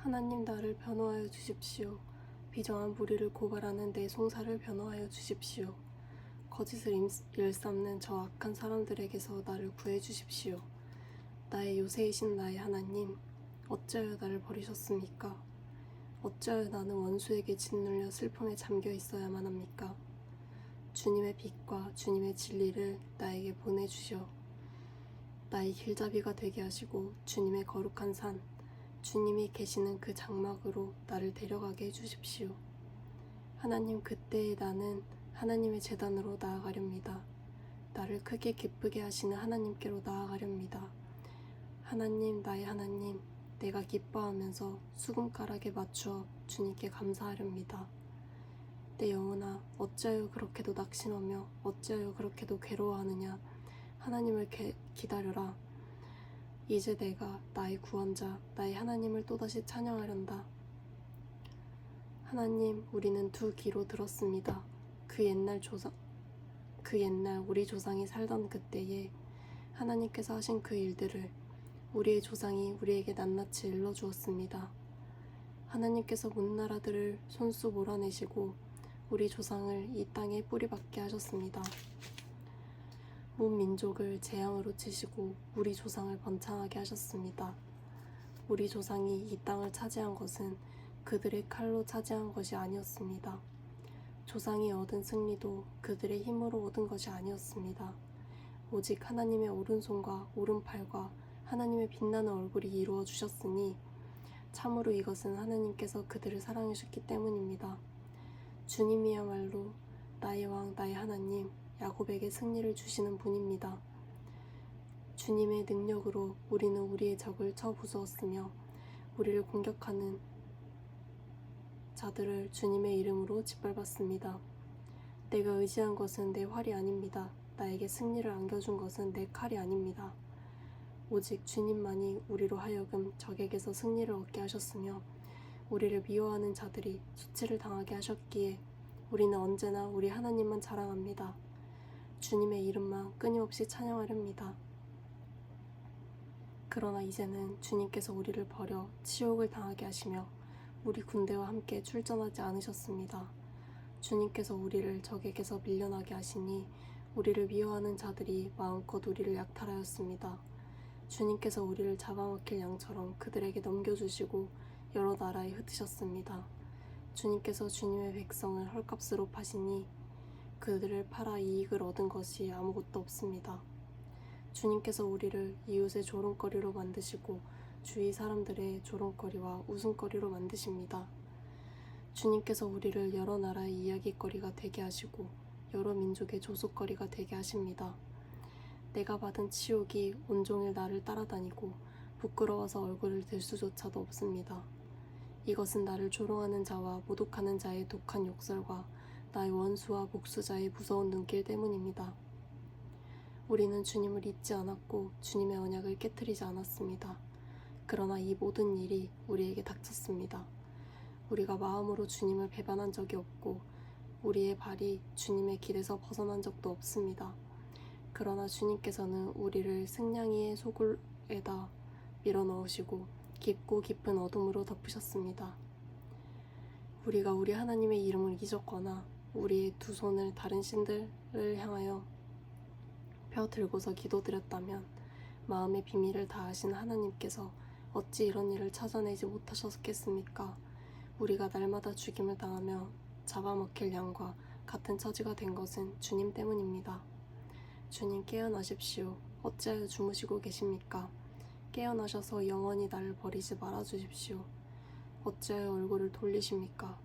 하나님 나를 변호하여 주십시오. 비정한 무리를 고발하는 내 송사를 변호하여 주십시오. 거짓을 일삼는 저 악한 사람들에게서 나를 구해 주십시오. 나의 요새이신 나의 하나님, 어찌하여 나를 버리셨습니까? 어찌하여 나는 원수에게 짓눌려 슬픔에 잠겨 있어야만 합니까? 주님의 빛과 주님의 진리를 나에게 보내주시오. 나의 길잡이가 되게 하시고 주님의 거룩한 산, 주님이 계시는 그 장막으로 나를 데려가게 해주십시오. 하나님, 그때에 나는 하나님의 제단으로 나아가렵니다. 나를 크게 기쁘게 하시는 하나님께로 나아가렵니다. 하나님, 나의 하나님, 내가 기뻐하면서 수금가락에 맞추어 주님께 감사하렵니다. 내 영혼아, 어찌하여 그렇게도 낙심하며 어찌하여 그렇게도 괴로워하느냐. 하나님을 기다려라. 이제 내가 나의 구원자, 나의 하나님을 또다시 찬양하련다. 하나님, 우리는 두 귀로 들었습니다. 그 옛날 우리 조상이 살던 그때에 하나님께서 하신 그 일들을 우리의 조상이 우리에게 낱낱이 일러주었습니다. 하나님께서 문 나라들을 손수 몰아내시고 우리 조상을 이 땅에 뿌리박게 하셨습니다. 문 민족을 재앙으로 치시고 우리 조상을 번창하게 하셨습니다. 우리 조상이 이 땅을 차지한 것은 그들의 칼로 차지한 것이 아니었습니다. 조상이 얻은 승리도 그들의 힘으로 얻은 것이 아니었습니다. 오직 하나님의 오른손과 오른팔과 하나님의 빛나는 얼굴이 이루어 주셨으니 참으로 이것은 하나님께서 그들을 사랑하셨기 때문입니다. 주님이야말로 나의 왕, 나의 하나님, 야곱에게 승리를 주시는 분입니다. 주님의 능력으로 우리는 우리의 적을 쳐 부수었으며 우리를 공격하는 자들을 주님의 이름으로 짓밟았습니다. 내가 의지한 것은 내 활이 아닙니다. 나에게 승리를 안겨준 것은 내 칼이 아닙니다. 오직 주님만이 우리로 하여금 적에게서 승리를 얻게 하셨으며 우리를 미워하는 자들이 수치를 당하게 하셨기에 우리는 언제나 우리 하나님만 자랑합니다. 주님의 이름만 끊임없이 찬양하렵니다. 그러나 이제는 주님께서 우리를 버려 치욕을 당하게 하시며 우리 군대와 함께 출전하지 않으셨습니다. 주님께서 우리를 적에게서 밀려나게 하시니 우리를 미워하는 자들이 마음껏 우리를 약탈하였습니다. 주님께서 우리를 잡아먹힐 양처럼 그들에게 넘겨주시고 여러 나라에 흩으셨습니다. 주님께서 주님의 백성을 헐값으로 파시니 그들을 팔아 이익을 얻은 것이 아무것도 없습니다. 주님께서 우리를 이웃의 조롱거리로 만드시고 주위 사람들의 조롱거리와 웃음거리로 만드십니다. 주님께서 우리를 여러 나라의 이야기거리가 되게 하시고 여러 민족의 조속거리가 되게 하십니다. 내가 받은 치욕이 온종일 나를 따라다니고 부끄러워서 얼굴을 들 수조차도 없습니다. 이것은 나를 조롱하는 자와 모독하는 자의 독한 욕설과 나의 원수와 복수자의 무서운 눈길 때문입니다. 우리는 주님을 잊지 않았고 주님의 언약을 깨트리지 않았습니다. 그러나 이 모든 일이 우리에게 닥쳤습니다. 우리가 마음으로 주님을 배반한 적이 없고 우리의 발이 주님의 길에서 벗어난 적도 없습니다. 그러나 주님께서는 우리를 승냥이의 소굴에다 밀어넣으시고 깊고 깊은 어둠으로 덮으셨습니다. 우리가 우리 하나님의 이름을 잊었거나 우리의 두 손을 다른 신들을 향하여 펴 들고서 기도드렸다면 마음의 비밀을 다 아신 하나님께서 어찌 이런 일을 찾아내지 못하셨겠습니까? 우리가 날마다 죽임을 당하며 잡아먹힐 양과 같은 처지가 된 것은 주님 때문입니다. 주님, 깨어나십시오. 어찌하여 주무시고 계십니까? 깨어나셔서 영원히 나를 버리지 말아주십시오. 어찌하여 얼굴을 돌리십니까?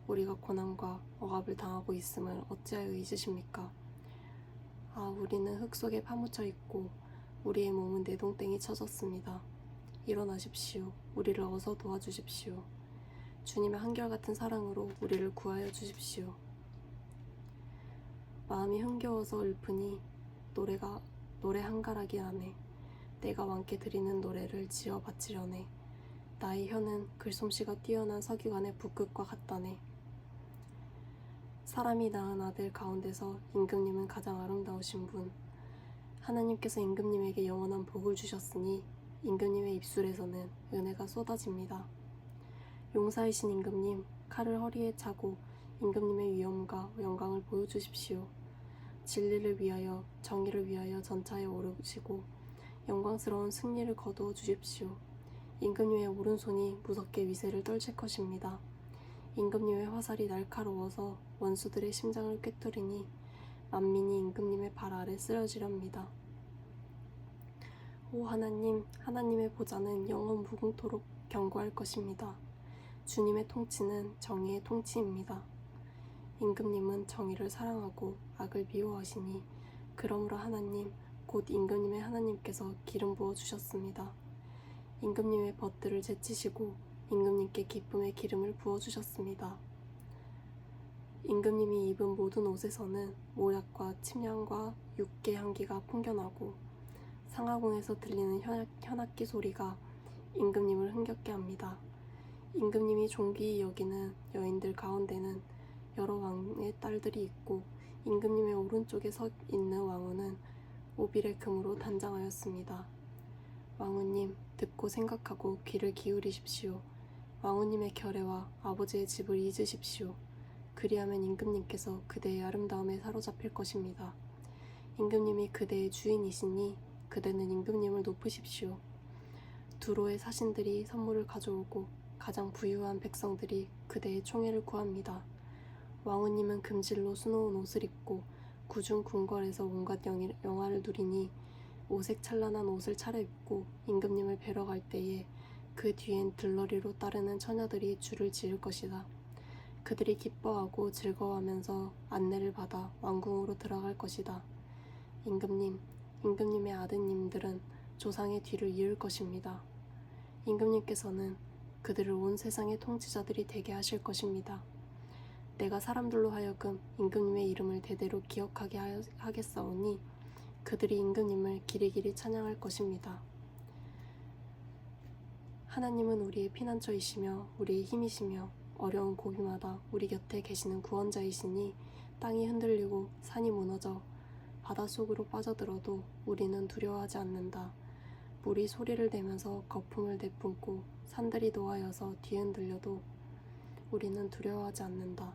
우리가 고난과 억압을 당하고 있음을 어찌하여 잊으십니까? 아, 우리는 흙 속에 파묻혀 있고 우리의 몸은 내동땡이 쳐졌습니다. 일어나십시오. 우리를 어서 도와주십시오. 주님의 한결같은 사랑으로 우리를 구하여 주십시오. 마음이 흥겨워서 읊으니 노래 한가락이 나네. 내가 왕께 드리는 노래를 지어 바치려네. 나의 혀는 글솜씨가 뛰어난 서기관의 붓끝과 같다네. 사람이 낳은 아들 가운데서 임금님은 가장 아름다우신 분. 하나님께서 임금님에게 영원한 복을 주셨으니 임금님의 입술에서는 은혜가 쏟아집니다. 용사이신 임금님, 칼을 허리에 차고 임금님의 위엄과 영광을 보여주십시오. 진리를 위하여 정의를 위하여 전차에 오르시고 영광스러운 승리를 거두어 주십시오. 임금님의 오른손이 무섭게 위세를 떨칠 것입니다. 임금님의 화살이 날카로워서 원수들의 심장을 꿰뚫으니 만민이 임금님의 발 아래 쓰러지렵니다. 오 하나님, 하나님의 보좌는 영원 무궁토록 견고할 것입니다. 주님의 통치는 정의의 통치입니다. 임금님은 정의를 사랑하고 악을 미워하시니 그러므로 하나님, 곧 임금님의 하나님께서 기름 부어 주셨습니다. 임금님의 벗들을 제치시고 임금님께 기쁨의 기름을 부어 주셨습니다. 임금님이 입은 모든 옷에서는 모략과 침향과 육계 향기가 풍겨나고 상하궁에서 들리는 현악기 소리가 임금님을 흥겹게 합니다. 임금님이 존귀히 여기는 여인들 가운데는 여러 왕의 딸들이 있고 임금님의 오른쪽에 서 있는 왕후는 오빌의 금으로 단장하였습니다. 왕후님, 듣고 생각하고 귀를 기울이십시오. 왕후님의 결례와 아버지의 집을 잊으십시오. 그리하면 임금님께서 그대의 아름다움에 사로잡힐 것입니다. 임금님이 그대의 주인이시니 그대는 임금님을 높으십시오. 두로의 사신들이 선물을 가져오고 가장 부유한 백성들이 그대의 총애를 구합니다. 왕후님은 금질로 수놓은 옷을 입고 구중 궁궐에서 온갖 영화를 누리니 오색 찬란한 옷을 차려입고 임금님을 뵈러 갈 때에 그 뒤엔 들러리로 따르는 처녀들이 줄을 지을 것이다. 그들이 기뻐하고 즐거워하면서 안내를 받아 왕궁으로 들어갈 것이다. 임금님, 임금님의 아드님들은 조상의 뒤를 이을 것입니다. 임금님께서는 그들을 온 세상의 통치자들이 되게 하실 것입니다. 내가 사람들로 하여금 임금님의 이름을 대대로 기억하게 하겠사오니 그들이 임금님을 길이길이 찬양할 것입니다. 하나님은 우리의 피난처이시며 우리의 힘이시며 어려운 고비마다 우리 곁에 계시는 구원자이시니 땅이 흔들리고 산이 무너져 바닷속으로 빠져들어도 우리는 두려워하지 않는다. 물이 소리를 내면서 거품을 내뿜고 산들이 노하여서 뒤흔들려도 우리는 두려워하지 않는다.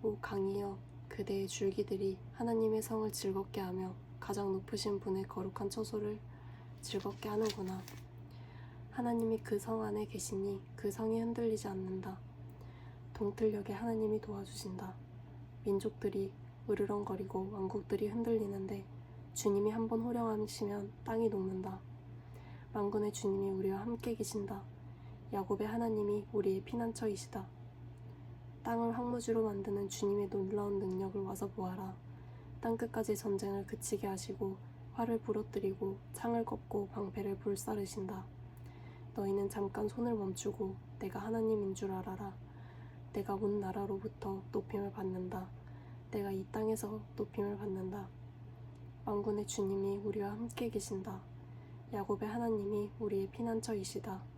오 강이여, 그대의 줄기들이 하나님의 성을 즐겁게 하며 가장 높으신 분의 거룩한 처소를 즐겁게 하는구나. 하나님이 그 성 안에 계시니 그 성이 흔들리지 않는다. 동틀녘에 하나님이 도와주신다. 민족들이 으르렁거리고 왕국들이 흔들리는데 주님이 한번 호령하시면 땅이 녹는다. 만군의 주님이 우리와 함께 계신다. 야곱의 하나님이 우리의 피난처이시다. 땅을 황무지로 만드는 주님의 놀라운 능력을 와서 보아라. 땅끝까지 전쟁을 그치게 하시고 활을 부러뜨리고 창을 꺾고 방패를 불사르신다. 너희는 잠깐 손을 멈추고 내가 하나님인 줄 알아라. 내가 온 나라로부터 높임을 받는다. 내가 이 땅에서 높임을 받는다. 만군의 주님이 우리와 함께 계신다. 야곱의 하나님이 우리의 피난처이시다.